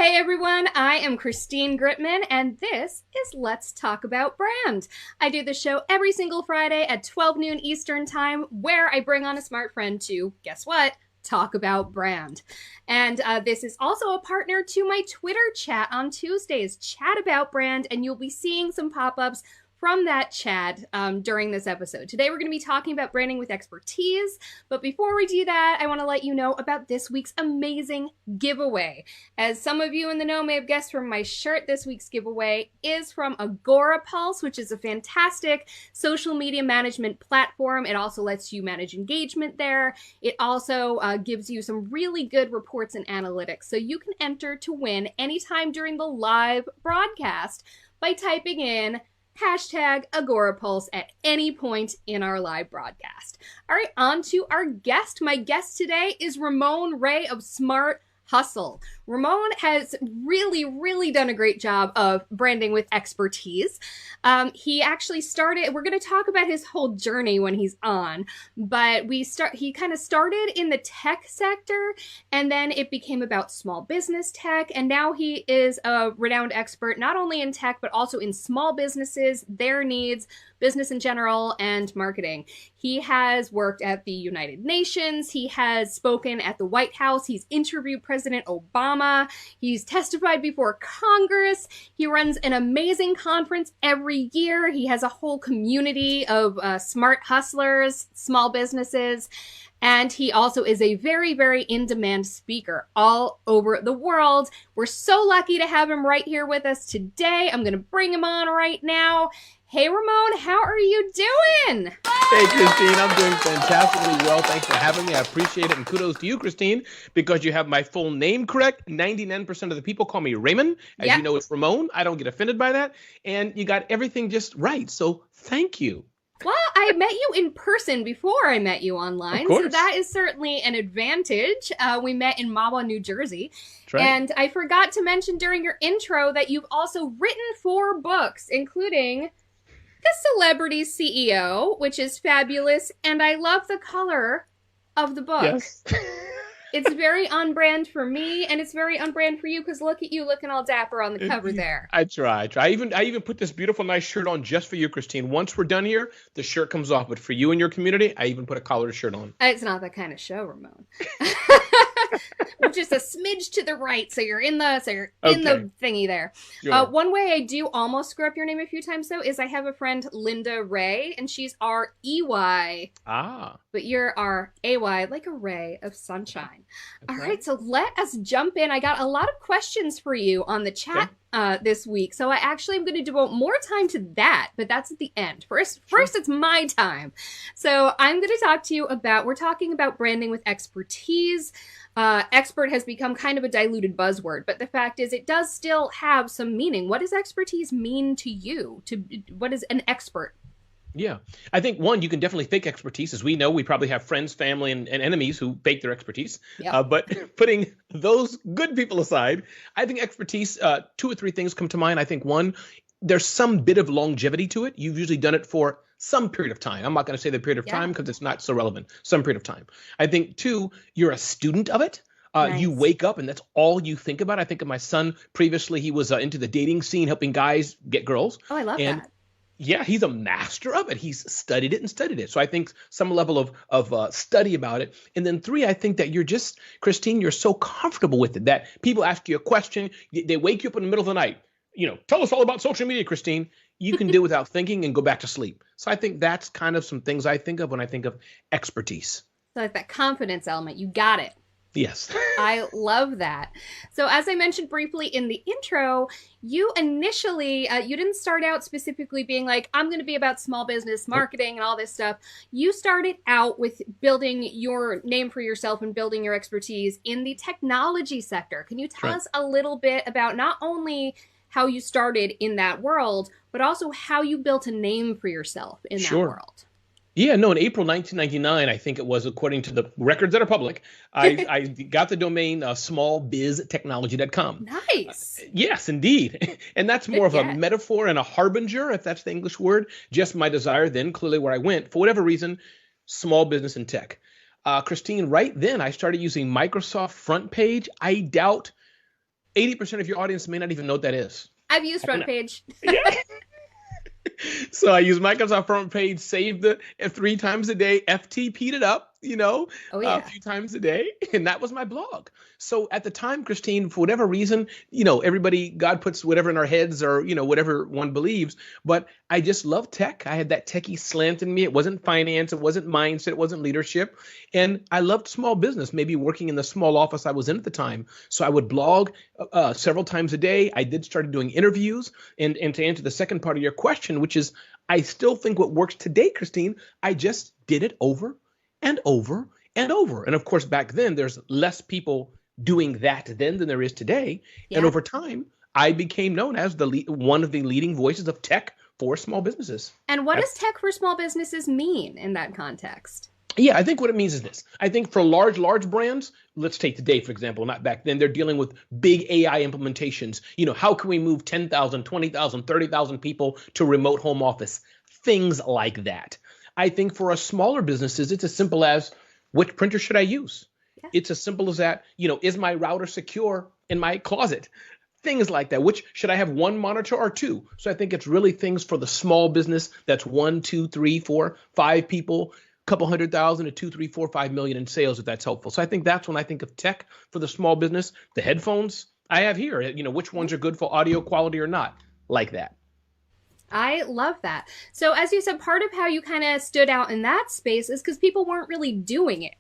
Hey everyone, I am Christine Gritmon, and this is Let's Talk About Brand. I do the show every single Friday at 12 noon Eastern Time, where I bring on a smart friend to, guess what? Talk about brand. And this is also a partner to my Twitter chat on Tuesdays, Chat About Brand, and you'll be seeing some pop-ups from that chat during this episode. Today we're going to be talking about branding with expertise, but before we do that, I want to let you know about this week's amazing giveaway. As some of you in the know may have guessed from my shirt, this week's giveaway is from Agorapulse, which is a fantastic social media management platform. It also lets you manage engagement there. It also gives you some really good reports and analytics, so you can enter to win anytime during the live broadcast by typing in #Agorapulse at any point in our live broadcast. All right, on to our guest. My guest today is Ramon Ray of Smart Hustle. Ramon has really done a great job of branding with expertise. He actually started, we're going to talk about his whole journey when he's on, but he kind of started in the tech sector, and then it became about small business tech, and now he is a renowned expert not only in tech but also in small businesses, their needs, business in general, and marketing. He has worked at the United Nations. He has spoken at the White House. He's interviewed President Obama. He's testified before Congress. He runs an amazing conference every year. He has a whole community of smart hustlers, small businesses. And he also is a very in-demand speaker all over the world. We're so lucky to have him right here with us today. I'm going to bring him on right now. Hey, Ramon, how are you doing? Hey, Christine, I'm doing fantastically well. Thanks for having me. I appreciate it. And kudos to you, Christine, because you have my full name correct. 99% of the people call me Raymond. As you know, it's Ramon. I don't get offended by that. And you got everything just right. So thank you. Well, I met you in person before I met you online, so that is certainly an advantage. We met in Mahwah, New Jersey. Right. And I forgot to mention during your intro that you've also written 4 books, including The Celebrity CEO, which is fabulous, and I love the color of the book. Yes. It's very on brand for me, and it's very on brand for you, because look at you looking all dapper on the cover there. I try. I even put this beautiful, nice shirt on just for you, Christine. Once we're done here, the shirt comes off. But for you and your community, I even put a collared shirt on. It's not that kind of show, Ramon. We're just a smidge to the right, so you're in the thingy there. Sure. One way I do almost screw up your name a few times, though, is I have a friend, Linda Ray, and she's R-E-Y. Ah. But you're R-A-Y, like a ray of sunshine. All right, so let us jump in. I got a lot of questions for you on the chat this week, so I actually am going to devote more time to that, but that's at the end. First, it's my time. So I'm going to talk to you about, we're talking about branding with expertise. Expert has become kind of a diluted buzzword, but the fact is it does still have some meaning. What does expertise mean to you? What is an expert? Yeah, I think, one, you can definitely fake expertise. As we know, we probably have friends, family, and enemies who fake their expertise. Yep. But putting those good people aside, I think expertise, 2 or 3 things come to mind. I think, one, there's some bit of longevity to it. You've usually done it for some period of time. I'm not going to say the period of time because it's not so relevant. Some period of time. I think, 2, you're a student of it. Nice. You wake up and that's all you think about. I think of my son previously. He was into the dating scene, helping guys get girls. Oh, I love that. Yeah, he's a master of it. He's studied it and studied it. So I think some level of study about it. And then 3, I think that you're just, Christine, you're so comfortable with it that people ask you a question. They wake you up in the middle of the night. Tell us all about social media, Christine. You can do it without thinking and go back to sleep. So I think that's kind of some things I think of when I think of expertise. So like that confidence element, you got it. Yes. I love that. So as I mentioned briefly in the intro, you initially, you didn't start out specifically being like, I'm going to be about small business marketing and all this stuff. You started out with building your name for yourself and building your expertise in the technology sector. Can you tell us a little bit about not only how you started in that world, but also how you built a name for yourself in that world? Yeah, no, in April 1999, I think it was, according to the records that are public, I got the domain smallbiztechnology.com. Nice. Yes, indeed. And that's more of a metaphor and a harbinger, if that's the English word, just my desire then, clearly where I went, for whatever reason, small business and tech. Christine, right then I started using Microsoft Front Page. I doubt 80% of your audience may not even know what that is. I've used Front Page. Yeah. So I use Microsoft Front Page, saved the 3 times a day, FTP'd it up, a few times a day. And that was my blog. So at the time, Christine, for whatever reason, everybody, God puts whatever in our heads or, whatever one believes. But I just love tech. I had that techie slant in me. It wasn't finance. It wasn't mindset. It wasn't leadership. And I loved small business, maybe working in the small office I was in at the time. So I would blog several times a day. I started doing interviews. And to answer the second part of your question, which is, I still think what works today, Christine, I just did it over and over and over. And of course, back then, there's less people doing that then than there is today. Yeah. And over time, I became known as one of the leading voices of tech for small businesses. And what does tech for small businesses mean in that context? Yeah, I think what it means is this. I think for large brands, let's take today, for example, not back then, they're dealing with big AI implementations. How can we move 10,000, 20,000, 30,000 people to remote home office? Things like that. I think for us smaller businesses, it's as simple as, which printer should I use? Yeah. It's as simple as that. Is my router secure in my closet? Things like that. Which should I have, 1 monitor or 2? So I think it's really things for the small business that's 1, 2, 3, 4, 5 people, couple 100,000 to 2, 3, 4, 5 million in sales, if that's helpful. So I think that's when I think of tech for the small business. The headphones I have here, which ones are good for audio quality or not, like that. I love that. So as you said, part of how you kind of stood out in that space is because people weren't really doing it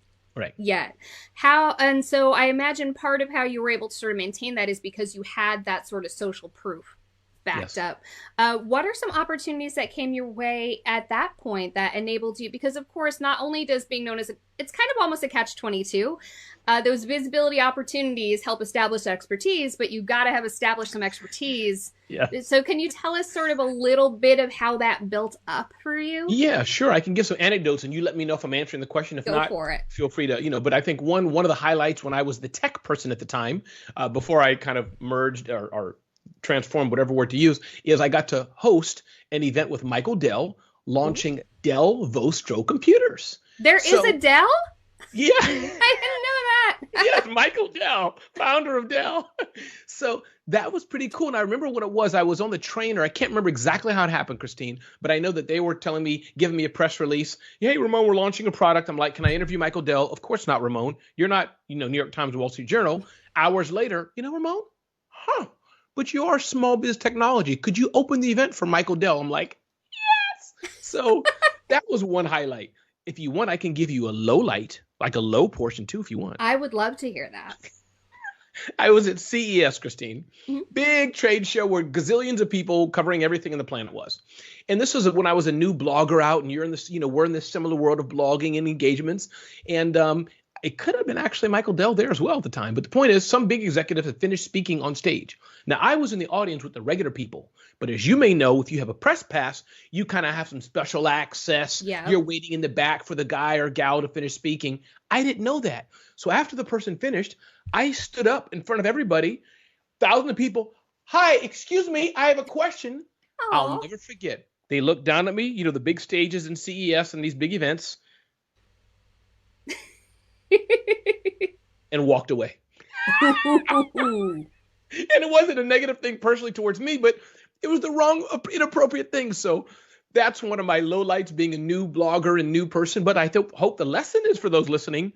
yet. And so I imagine part of how you were able to sort of maintain that is because you had that sort of social proof backed up. What are some opportunities that came your way at that point that enabled you? Because of course, not only does being known as it's kind of almost a catch-22. Those visibility opportunities help establish expertise, but you've got to have established some expertise. Yeah. So can you tell us sort of a little bit of how that built up for you? Yeah, sure. I can give some anecdotes and you let me know if I'm answering the question. If not, for it. Feel free to, but I think one of the highlights when I was the tech person at the time, before I kind of merged or transformed, whatever word to use, is I got to host an event with Michael Dell launching Dell Vostro computers. There is a Dell? Yeah. I didn't know that. Yes, Michael Dell, founder of Dell. So that was pretty cool. And I remember what it was. I was on the train, or I can't remember exactly how it happened, Christine, but I know that they were telling me, giving me a press release. Hey, Ramon, we're launching a product. I'm like, can I interview Michael Dell? Of course not, Ramon. You're not, New York Times, Wall Street Journal. Hours later, Ramon? But you are small biz technology. Could you open the event for Michael Dell? I'm like, yes. So that was one highlight. If you want, I can give you a low light, like a low portion too, if you want. I would love to hear that. I was at CES, Christine, big trade show where gazillions of people covering everything on the planet was. And this was when I was a new blogger out, and you're in this, we're in this similar world of blogging and engagements. And it could have been actually Michael Dell there as well at the time. But the point is, some big executive had finished speaking on stage. Now, I was in the audience with the regular people. But as you may know, if you have a press pass, you kind of have some special access. Yeah. You're waiting in the back for the guy or gal to finish speaking. I didn't know that. So after the person finished, I stood up in front of everybody, thousands of people. Hi, excuse me, I have a question. Aww. I'll never forget. They looked down at me, the big stages in CES and these big events. And walked away. And it wasn't a negative thing personally towards me, but it was the wrong, inappropriate thing. So that's one of my lowlights, being a new blogger and new person. But I hope the lesson is for those listening.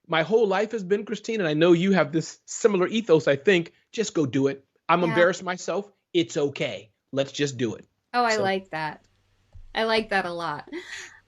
My whole life has been, Christine, and I know you have this similar ethos, I think. Just go do it. I'm embarrassed myself. It's okay. Let's just do it. Oh, I like that. I like that a lot.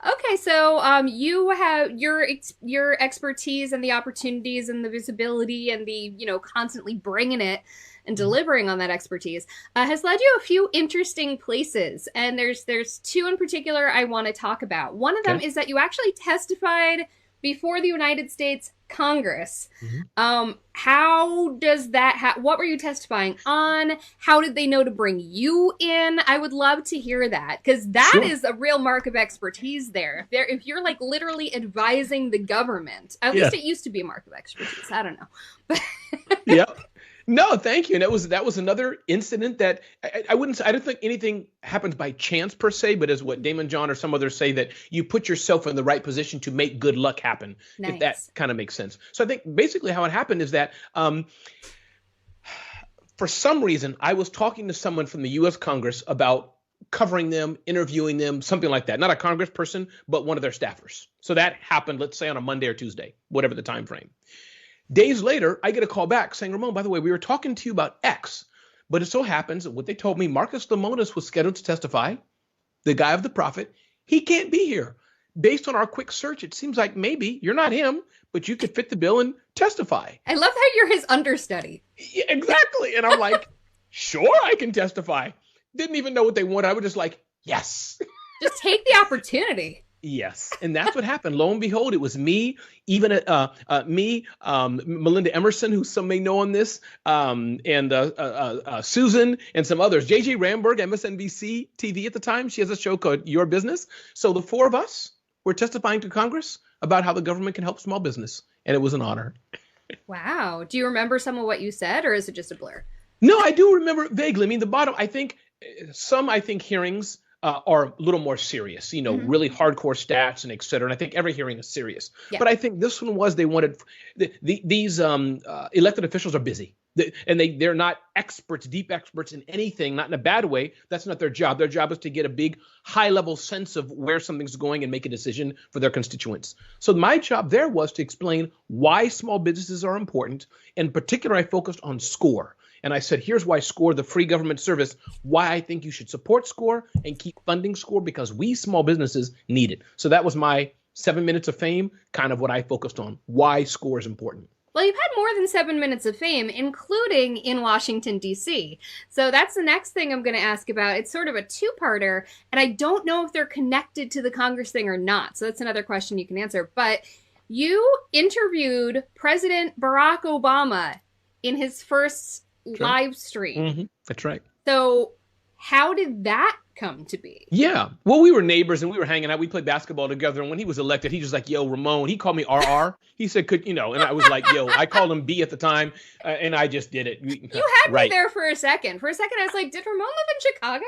Okay, so you have your expertise and the opportunities and the visibility and the, constantly bringing it and delivering on that expertise has led you a few interesting places. And there's 2 in particular I want to talk about. One of them is that you actually testified before the United States Congress. How does that, what were you testifying on? How did they know to bring you in? I would love to hear that, because that is a real mark of expertise there. If you're like literally advising the government, at least it used to be a mark of expertise. I don't know. Yeah. No, thank you. And that was another incident that I don't think anything happens by chance per se, but as what Damon John or some others say, that you put yourself in the right position to make good luck happen. Nice. If that kind of makes sense. So I think basically how it happened is that for some reason, I was talking to someone from the U.S. Congress about covering them, interviewing them, something like that. Not a congressperson, but one of their staffers. So that happened, let's say on a Monday or Tuesday, whatever the time frame. Days later, I get a call back saying, Ramon, by the way, we were talking to you about X, but it so happens that what they told me, Marcus Lemonis was scheduled to testify, the guy of the prophet. He can't be here. Based on our quick search, it seems like maybe you're not him, but you could fit the bill and testify. I love how you're his understudy. Yeah, exactly. And I'm like, sure, I can testify. Didn't even know what they wanted. I was just like, yes. Just take the opportunity. Yes. And that's what happened. Lo and behold, it was me, even Melinda Emerson, who some may know on this, and Susan and some others. JJ Ramberg, MSNBC TV at the time. She has a show called Your Business. So the four of us were testifying to Congress about how the government can help small business. And it was an honor. Wow. Do you remember some of what you said, or is it just a blur? No, I do remember it vaguely. I mean, I think hearings are a little more serious, really hardcore stats and et cetera. And I think every hearing is serious. Yeah. But I think this one was, they wanted, these elected officials are busy. They're not experts, deep experts in anything, not in a bad way. That's not their job. Their job is to get a big high level sense of where something's going and make a decision for their constituents. So my job there was to explain why small businesses are important. In particular, I focused on SCORE. And I said, here's why SCORE, the free government service, why I think you should support SCORE and keep funding SCORE, because we small businesses need it. So that was my 7 minutes of fame, kind of what I focused on, why SCORE is important. Well, you've had more than 7 minutes of fame, including in Washington, D.C. So that's the next thing I'm going to ask about. It's sort of a two-parter, and I don't know if they're connected to the Congress thing or not. So that's another question you can answer. But you interviewed President Barack Obama in his first live stream. Mm-hmm. That's right. So how did that come to be? Yeah. Well, we were neighbors and we were hanging out. We played basketball together. And when he was elected, he was like, yo, Ramon. He called me RR. He said, and I was like, yo, I called him B at the time. And I just did it. You had me there for a second. For a second, I was like, did Ramon live in Chicago?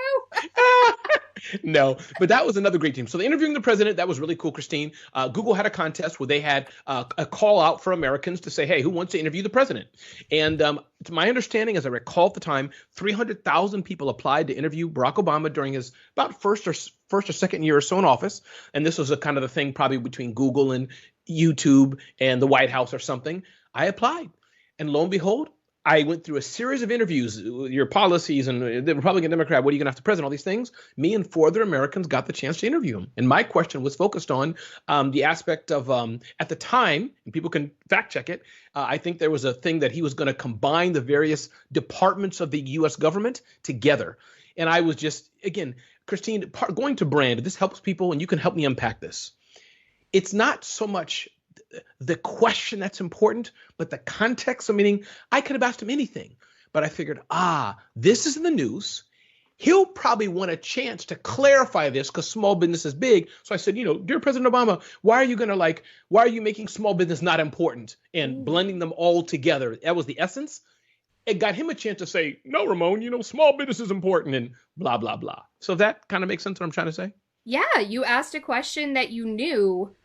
No, but that was another great team. So the interviewing the president, that was really cool, Christine. Google had a contest where they had a call out for Americans to say, hey, who wants to interview the president? And to my understanding, as I recall at the time, 300,000 people applied to interview Barack Obama during his about first or second year or so in office. And this was a kind of the thing probably between Google and YouTube and the White House or something. I applied. And lo and behold, I went through a series of interviews, your policies and the Republican, Democrat, what are you going to have to present, all these things. Me and four other Americans got the chance to interview him. And my question was focused on the aspect of, at the time, and people can fact check it, I think there was a thing that he was going to combine the various departments of the U.S. government together. And I was just, again, Christine, going to brand, this helps people, and you can help me unpack this. It's not so much the question that's important, but the context. So meaning I could have asked him anything, but I figured, this is in the news. He'll probably want a chance to clarify this because small business is big. So I said, dear President Obama, why are you making small business not important and blending them all together? That was the essence. It got him a chance to say, no, Ramon, small business is important and blah, blah, blah. So that kind of makes sense what I'm trying to say? Yeah, you asked a question that you knew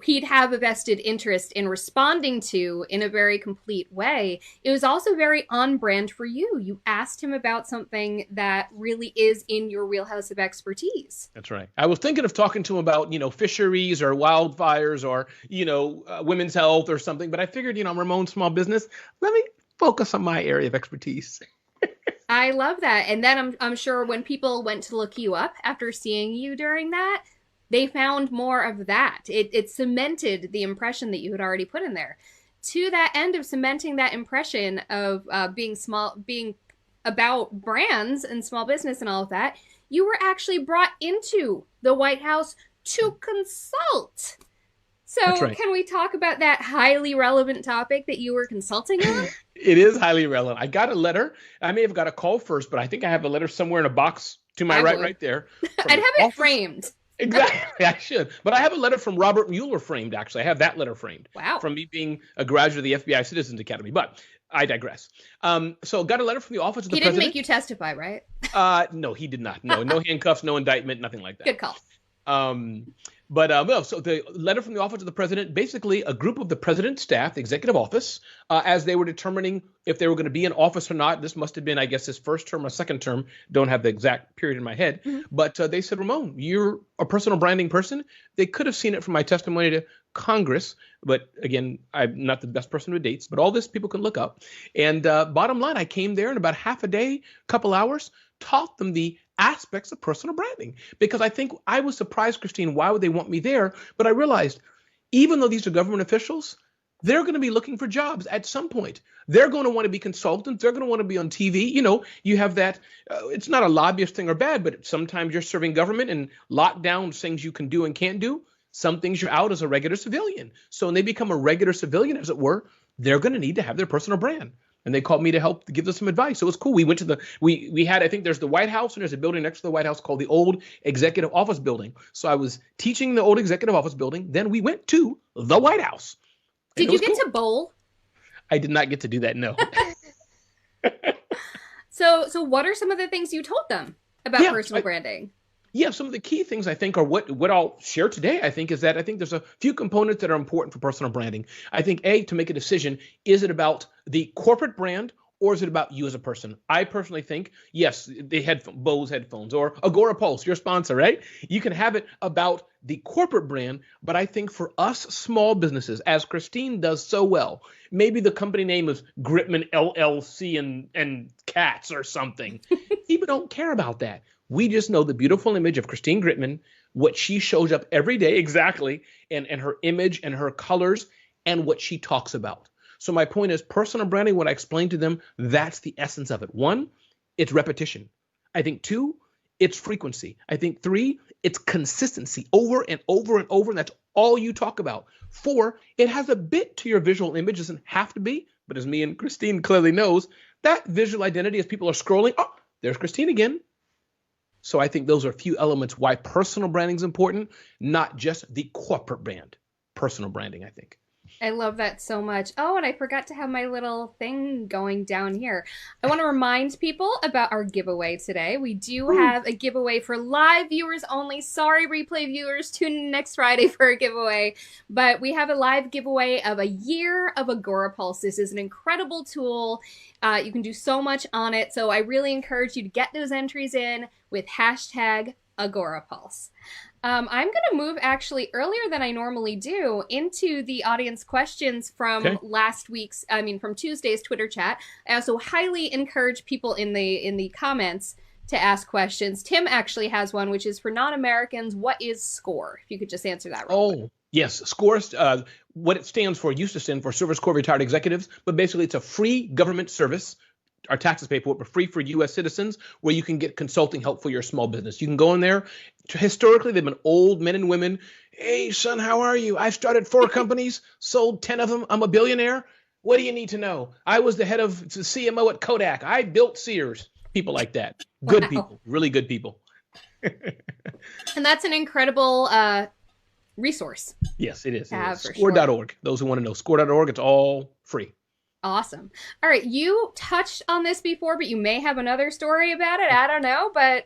he'd have a vested interest in responding to in a very complete way. It was also very on brand for you. You asked him about something that really is in your wheelhouse of expertise. That's right. I was thinking of talking to him about, fisheries or wildfires or, women's health or something. But I figured, I'm Ramon's small business. Let me focus on my area of expertise. I love that. And then I'm sure when people went to look you up after seeing you during that, they found more of that. It cemented the impression that you had already put in there. To that end of cementing that impression of being about brands and small business and all of that, you were actually brought into the White House to consult. So right. Can we talk about that highly relevant topic that you were consulting on? It is highly relevant. I got a letter. I may have got a call first, but I think I have a letter somewhere in a box to my right there. I'd have it framed. Exactly, I should. But I have a letter from Robert Mueller framed, actually. I have that letter framed. Wow. From me being a graduate of the FBI Citizens Academy. But I digress. So got a letter from the office of the president. He didn't make you testify, right? No, he did not. No handcuffs, no indictment, nothing like that. Good call. Well, so the letter from the office of the president, basically a group of the president's staff, the executive office, as they were determining if they were going to be in office or not. This must have been, I guess, his first term or second term. Don't have the exact period in my head. Mm-hmm. But they said, Ramon, you're a personal branding person. They could have seen it from my testimony to Congress. But again, I'm not the best person with dates, but all this people can look up. And bottom line, I came there in about half a day, couple hours, taught them the aspects of personal branding, because I think I was surprised, Christine, why would they want me there? But I realized, even though these are government officials, they're going to be looking for jobs at some point. They're going to want to be consultants. They're going to want to be on TV. You know, you have that. It's not a lobbyist thing or bad, but sometimes you're serving government and lockdown things you can do and can't do. Some things you're out as a regular civilian. So when they become a regular civilian, as it were, they're going to need to have their personal brand. And they called me to help give them some advice. So it was cool. We went to we had, I think there's the White House, and there's a building next to the White House called the Old Executive Office Building. So I was teaching the Old Executive Office Building. Then we went to the White House. Did you get to bowl? I did not get to do that, no. So what are some of the things you told them about personal branding? Yeah, some of the key things I think are what I'll share today, I think, is that I think there's a few components that are important for personal branding. I think, to make a decision, is it about the corporate brand or is it about you as a person? I personally think, yes, the Bose headphones or Agora Pulse, your sponsor, right? You can have it about the corporate brand, but I think for us small businesses, as Christine does so well, maybe the company name is Gritmon LLC and Cats or something. People don't care about that. We just know the beautiful image of Christine Gritmon, what she shows up every day exactly, and her image and her colors and what she talks about. So my point is personal branding, what I explained to them, that's the essence of it. 1, it's repetition. I think 2, it's frequency. I think 3, it's consistency over and over and over, and that's all you talk about. 4, it has a bit to your visual image. It doesn't have to be, but as me and Christine clearly knows, that visual identity as people are scrolling, oh, there's Christine again. So I think those are a few elements why personal branding is important, not just the corporate brand. Personal branding, I think. I love that so much. Oh, and I forgot to have my little thing going down here. I want to remind people about our giveaway today. We do have a giveaway for live viewers only. Sorry, replay viewers, tune in next Friday for a giveaway. But we have a live giveaway of a year of Agora Pulse. This is an incredible tool. You can do so much on it. So I really encourage you to get those entries in with hashtag Agora Pulse. I'm going to move actually earlier than I normally do into the audience questions from from Tuesday's Twitter chat. I also highly encourage people in the comments to ask questions. Tim actually has one, which is for non-Americans. What is SCORE? If you could just answer that real quick. Yes, SCORE, what it stands for, used to stand for Service Corps Retired Executives, but basically it's a free government service. Our taxes pay for it, but free for U.S. citizens, where you can get consulting help for your small business. You can go in there. Historically, they've been old men and women. Hey, son, how are you? I started 4 companies, sold 10 of them. I'm a billionaire. What do you need to know? I was the head of the CMO at Kodak. I built Sears. People like that. Good people, really good people. And that's an incredible resource. Yes, it is. Score.org. Those who want to know, score.org. It's all free. Awesome. All right. You touched on this before, but you may have another story about it. I don't know. But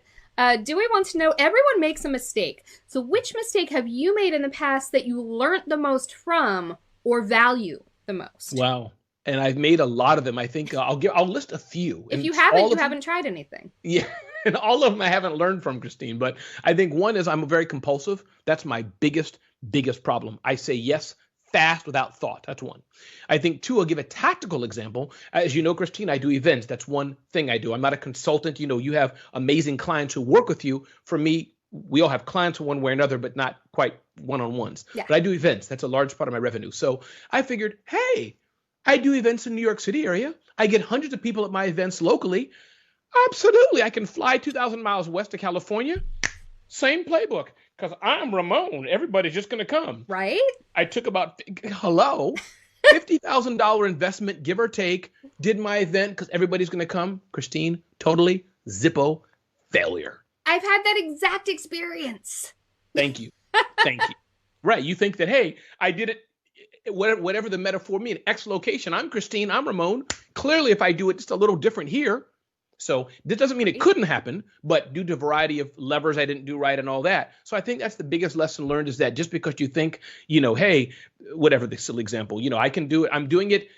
Dewey wants to know, everyone makes a mistake. So which mistake have you made in the past that you learned the most from or value the most? Wow. And I've made a lot of them. I think I'll list a few. If you haven't, you haven't tried anything. Yeah. And all of them I haven't learned from, Christine. But I think one is I'm very compulsive. That's my biggest problem. I say yes fast without thought. That's one. I think 2, I'll give a tactical example. As you know, Christine, I do events. That's one thing I do. I'm not a consultant. You know, you have amazing clients who work with you. For me, we all have clients one way or another, but not quite one-on-ones. Yeah. But I do events. That's a large part of my revenue. So I figured, hey, I do events in New York City area. I get hundreds of people at my events locally. Absolutely. I can fly 2,000 miles west to California. Same playbook. Because I'm Ramon. Everybody's just going to come. Right? I took about, $50,000 investment, give or take, did my event because everybody's going to come. Christine, totally Zippo failure. I've had that exact experience. Thank you. Thank you. Right. You think that, hey, I did it, whatever the metaphor means, X location. I'm Christine. I'm Ramon. Clearly, if I do it just a little different here, So this doesn't mean it couldn't happen, but due to a variety of levers I didn't do right and all that. So I think that's the biggest lesson learned, is that just because you think, hey, whatever the silly example, I can do it. I'm doing it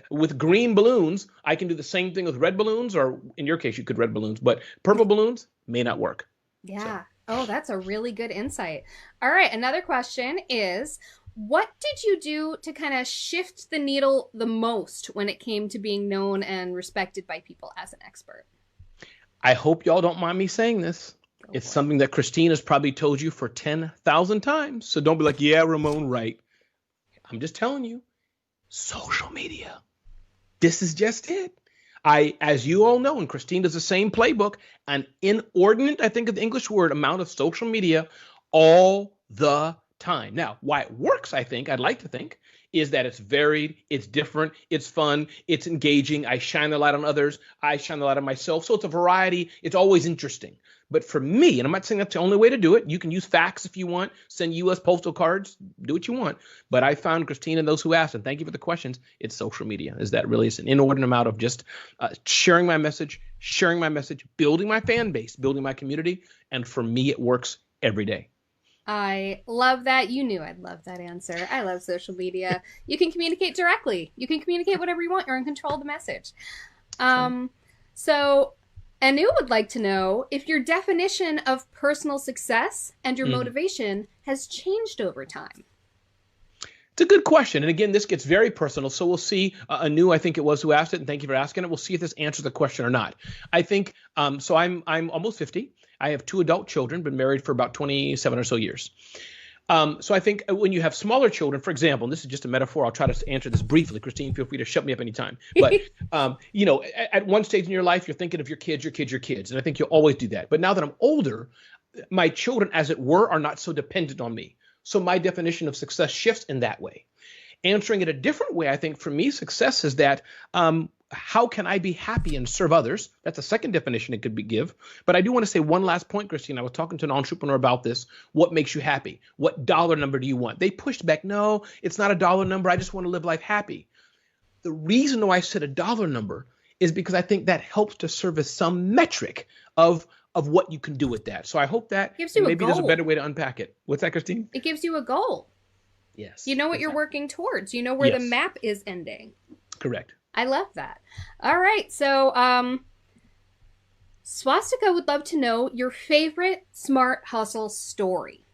with green balloons. I can do the same thing with red balloons, or in your case, you could red balloons, but purple balloons may not work. Yeah. So. Oh, that's a really good insight. All right. Another question is, what did you do to kind of shift the needle the most when it came to being known and respected by people as an expert? I hope y'all don't mind me saying this. It's something that Christine has probably told you for 10,000 times. So don't be like, yeah, Ramon, right. I'm just telling you, social media. This is just it. As you all know, and Christine does the same playbook, an inordinate, I think of the English word, amount of social media all the time. Now, why it works, I'd like to think, is that it's varied, it's different, it's fun, it's engaging. I shine a light on others. I shine a light on myself. So it's a variety. It's always interesting. But for me, and I'm not saying that's the only way to do it. You can use fax if you want, send U.S. postal cards, do what you want. But I found, Christine, and those who asked, and thank you for the questions, it's social media. Is that really? It's an inordinate amount of just sharing my message, building my fan base, building my community. And for me, it works every day. I love that. You knew I'd love that answer. I love social media. You can communicate directly. You can communicate whatever you want. You're in control of the message. So Anu would like to know if your definition of personal success and your motivation has changed over time. It's a good question. And again, this gets very personal. So we'll see. Anu, I think it was who asked it. And thank you for asking it. We'll see if this answers the question or not. I think, so I'm almost 50. I have 2 adult children, been married for about 27 or so years. So I think when you have smaller children, for example, and this is just a metaphor, I'll try to answer this briefly. Christine, feel free to shut me up anytime. But, at one stage in your life, you're thinking of your kids. And I think you'll always do that. But now that I'm older, my children, as it were, are not so dependent on me. So my definition of success shifts in that way. Answering it a different way, I think for me, success is that how can I be happy and serve others? That's a second definition it could give. But I do want to say one last point, Christine. I was talking to an entrepreneur about this. What makes you happy? What dollar number do you want? They pushed back. No, it's not a dollar number. I just want to live life happy. The reason why I said a dollar number is because I think that helps to serve as some metric of what you can do with that. So I hope that gives you maybe there's a better way to unpack it. What's that, Christine? It gives you a goal. Yes. You know what you're working towards. You know where the map is ending. Correct. I love that. All right. So Swastika would love to know your favorite Smart Hustle story.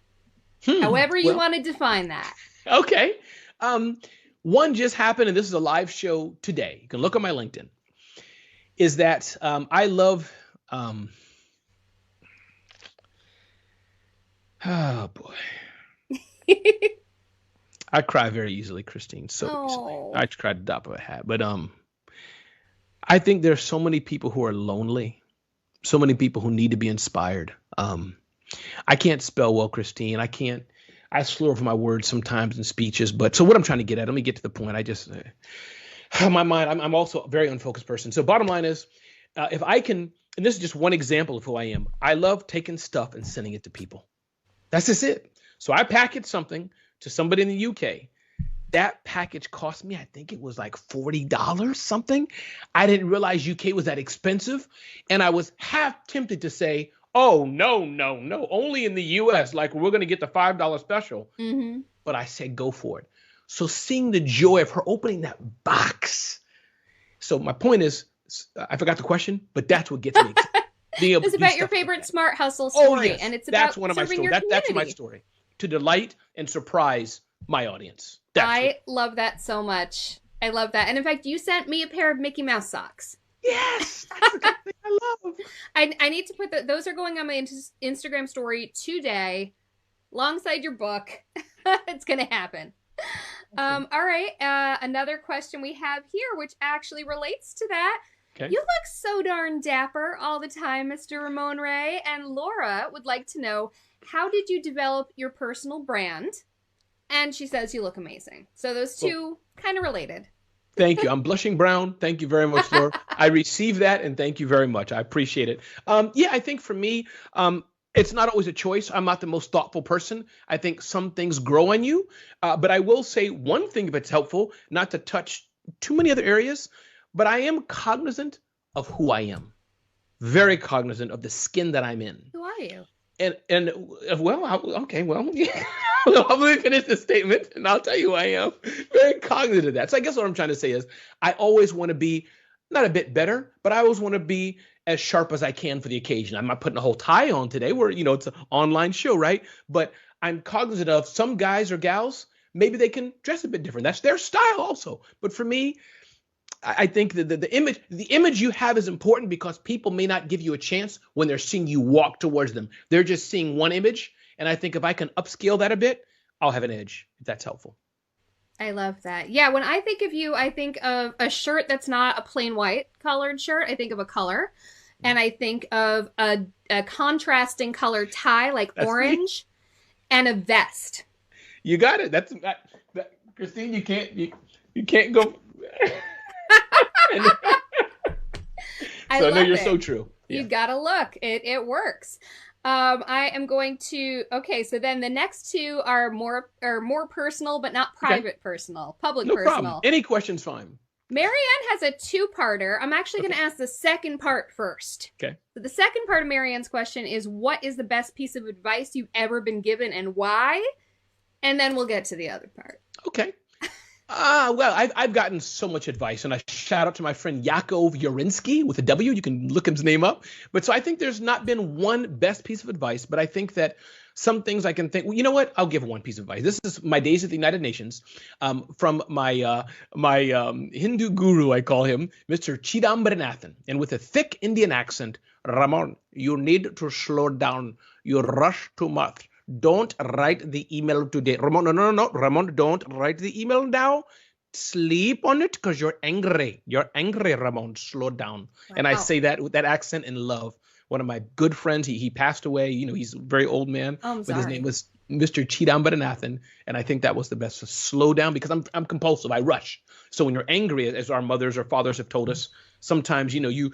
However you want to define that. Okay. One just happened, and this is a live show today. You can look on my LinkedIn. Is that I love... oh, boy. I cry very easily, Christine. So easily. I cried at the top of a hat. But I think there's so many people who are lonely, so many people who need to be inspired. I can't spell well, Christine. I slur over my words sometimes in speeches. But so what I'm trying to get at, let me get to the point. I just, my mind, I'm also a very unfocused person. So bottom line is, if I can, and this is just one example of who I am, I love taking stuff and sending it to people. That's just it. So I package something to somebody in the UK. That package cost me, I think it was like $40 something. I didn't realize UK was that expensive. And I was half tempted to say, oh, no, only in the US, like we're going to get the $5 special. Mm-hmm. But I said, go for it. So seeing the joy of her opening that box. So my point is, I forgot the question, but that's what gets me. It's about your favorite Smart Hustle story. Oh, yes. And it's about one of my serving stories. your That's my story. To delight and surprise my audience. I love that so much. I love that. And in fact, you sent me a pair of Mickey Mouse socks. Yes, that's the kind of thing I love. I need to put those are going on my Instagram story today, alongside your book. It's gonna happen. All right. Another question we have here, which actually relates to that. Okay. You look so darn dapper all the time, Mr. Ramon Ray. And Laura would like to know, how did you develop your personal brand? And she says you look amazing. So those two kind of related. Thank you. I'm blushing brown. Thank you very much, Laura. I received that, and thank you very much. I appreciate it. I think for me, it's not always a choice. I'm not the most thoughtful person. I think some things grow on you. But I will say one thing, if it's helpful, not to touch too many other areas, but I am cognizant of who I am. very cognizant of the skin that I'm in. Who are you? And well, okay, well, yeah. Let me finish this statement, and I'll tell you who I am. Very cognizant of that. So I guess what I'm trying to say is I always want to be not a bit better, but I always want to be as sharp as I can for the occasion. I'm not putting a whole tie on today where, it's an online show, right? But I'm cognizant of some guys or gals, maybe they can dress a bit different. That's their style also. But for me, I think that the image you have is important because people may not give you a chance when they're seeing you walk towards them. They're just seeing one image. And I think if I can upscale that a bit, I'll have an edge, if that's helpful. I love that. Yeah, when I think of you, I think of a shirt that's not a plain white colored shirt. I think of a color. And I think of a contrasting color tie, like that's orange, and a vest. You got it. That's Christine, you can't go. I love you're it. So true. Yeah. You gotta look. It works. I am going to. Okay, so then the next two are more personal, but not private personal, public no personal. Problem. Any question's fine. Marianne has a two-parter. I'm actually going to ask the second part first. Okay. So the second part of Marianne's question is, what is the best piece of advice you've ever been given and why? And then we'll get to the other part. Okay. Well, I've gotten so much advice, and I shout out to my friend Yakov Yurinsky with a W. You can look his name up. But so I think there's not been one best piece of advice, but I think that some things I can think, well, you know what? I'll give one piece of advice. This is my days at the United Nations from my Hindu guru, I call him, Mr. Chidambaranathan. And with a thick Indian accent, Ramon, you need to slow down. You rush too much. Don't write the email today. Ramon, no. Ramon, don't write the email now. Sleep on it because you're angry. You're angry, Ramon. Slow down. Wow. And I say that with that accent in love. One of my good friends, he passed away. He's a very old man. Oh, but his name was Mr. Chidambaranathan. And I think that was the best. So slow down because I'm compulsive. I rush. So when you're angry, as our mothers or fathers have told us, sometimes, you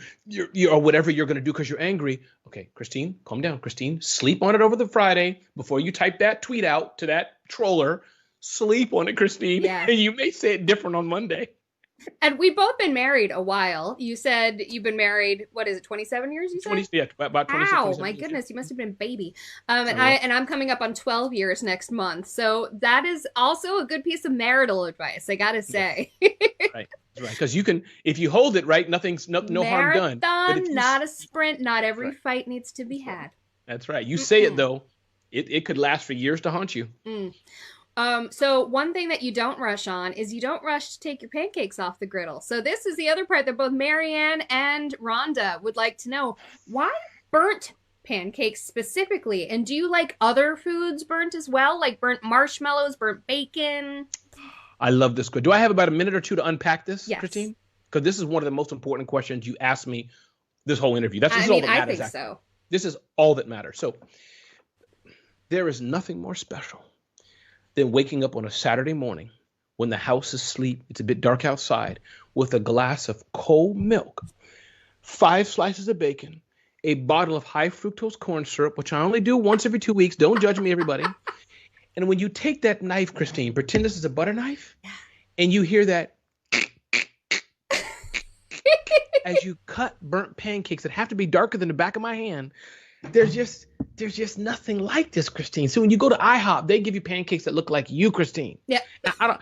or whatever you're going to do because you're angry. Okay, Christine, calm down. Christine, sleep on it over the Friday before you type that tweet out to that troller. Sleep on it, Christine. Yeah. And you may say it different on Monday. And we've both been married a while. You said you've been married, what is it, 27 years, you said? 20, yeah, about 26 Ow, my goodness, you must have been a baby. And I'm coming up on 12 years next month. So that is also a good piece of marital advice, I gotta say. Right. Right, because you can, if you hold it right, no harm done. Marathon, not a sprint. Not every fight needs to be had. That's right. You say it though, it could last for years to haunt you. So one thing that you don't rush on is you don't rush to take your pancakes off the griddle. So this is the other part that both Marianne and Rhonda would like to know. Why burnt pancakes specifically? And do you like other foods burnt as well, like burnt marshmallows, burnt bacon? I love this. Do I have about a minute or two to unpack this, yes. Christine? Because this is one of the most important questions you asked me this whole interview. All that matters. I think so. This is all that matters. So there is nothing more special than waking up on a Saturday morning when the house is asleep, it's a bit dark outside, with a glass of cold milk, 5 slices of bacon, a bottle of high fructose corn syrup, which I only do once every 2 weeks. Don't judge me, everybody. And when you take that knife, Christine, pretend this is a butter knife, and you hear that as you cut burnt pancakes that have to be darker than the back of my hand, there's just nothing like this, Christine. So when you go to IHOP, they give you pancakes that look like you, Christine. Yeah. I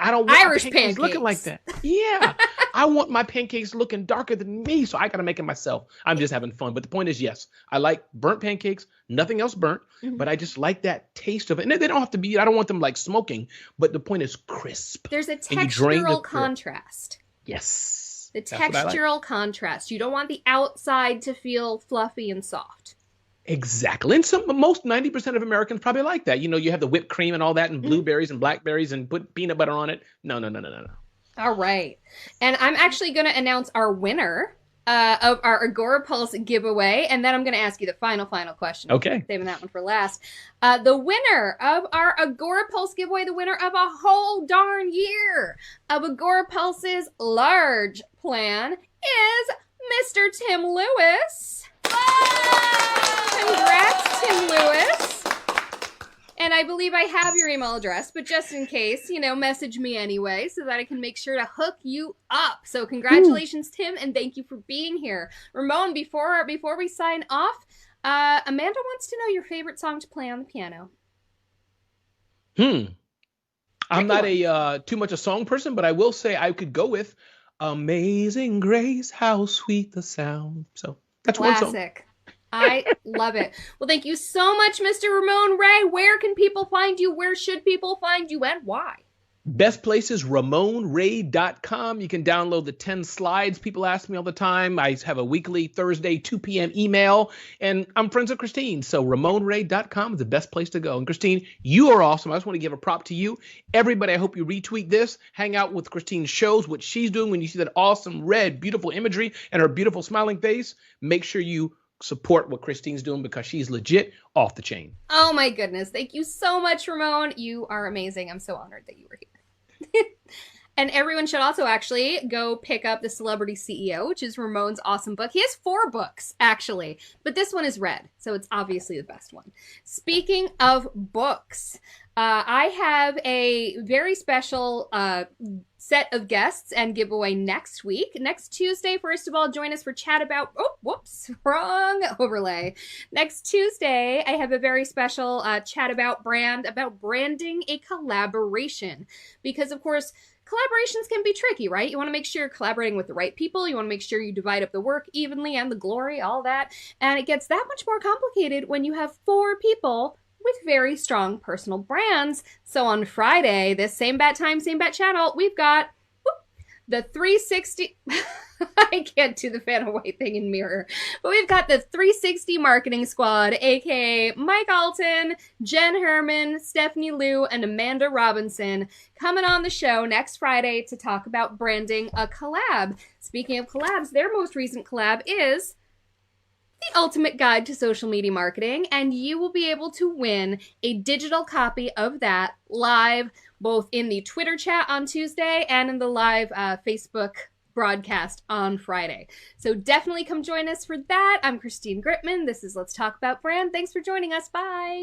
don't want Irish pancakes looking like that. Yeah. I want my pancakes looking darker than me, so I got to make it myself. I'm just having fun. But the point is, yes, I like burnt pancakes, nothing else burnt, but I just like that taste of it. And they don't have to be, I don't want them like smoking, but the point is crisp. There's a textural contrast. Yes. The textural contrast. You don't want the outside to feel fluffy and soft. Exactly. And most 90% of Americans probably like that. You have the whipped cream and all that and blueberries and blackberries and put peanut butter on it. No. All right. And I'm actually going to announce our winner of our Agora Pulse giveaway. And then I'm going to ask you the final question. Okay. Saving that one for last. The winner of our Agora Pulse giveaway, the winner of a whole darn year of Agora Pulse's large plan is Mr. Tim Lewis. Congrats, Tim Lewis. And I believe I have your email address, but just in case, message me anyway so that I can make sure to hook you up. So congratulations, Tim, and thank you for being here. Ramon, before we sign off, Amanda wants to know your favorite song to play on the piano. I'm not too much a song person, but I will say I could go with Amazing Grace, how sweet the sound. So that's one song. Classic. I love it. Well, thank you so much, Mr. Ramon Ray. Where can people find you? Where should people find you, and why? Best place is RamonRay.com. You can download the 10 slides. People ask me all the time. I have a weekly Thursday 2 p.m. email, and I'm friends with Christine. So RamonRay.com is the best place to go. And Christine, you are awesome. I just want to give a prop to you. Everybody, I hope you retweet this. Hang out with Christine's shows, what she's doing. When you see that awesome red, beautiful imagery and her beautiful smiling face, make sure you support what Christine's doing because she's legit off the chain. Oh my goodness. Thank you so much, Ramon. You are amazing. I'm so honored that you were here. And everyone should also actually go pick up The Celebrity CEO, which is Ramon's awesome book. He has 4 books, actually, but this one is red, so it's obviously the best one. Speaking of books, I have a very special set of guests and giveaway next week. Next Tuesday, first of all, join us for Chat About... Oh, whoops, wrong overlay. Next Tuesday, I have a very special Chat About branding a collaboration. Because, of course, collaborations can be tricky, right? You want to make sure you're collaborating with the right people. You want to make sure you divide up the work evenly and the glory, all that. And it gets that much more complicated when you have 4 people with very strong personal brands. So on Friday, this same bat time, same bat channel, we've got the 360... I can't do the Vanna White thing in mirror. But we've got the 360 Marketing Squad, aka Mike Alton, Jen Herman, Stephanie Liu, and Amanda Robinson coming on the show next Friday to talk about branding a collab. Speaking of collabs, their most recent collab is The Ultimate Guide to Social Media Marketing, and you will be able to win a digital copy of that live, both in the Twitter chat on Tuesday and in the live Facebook broadcast on Friday. So definitely come join us for that. I'm Christine Gritmon. This is Let's Talk About Brand. Thanks for joining us. Bye.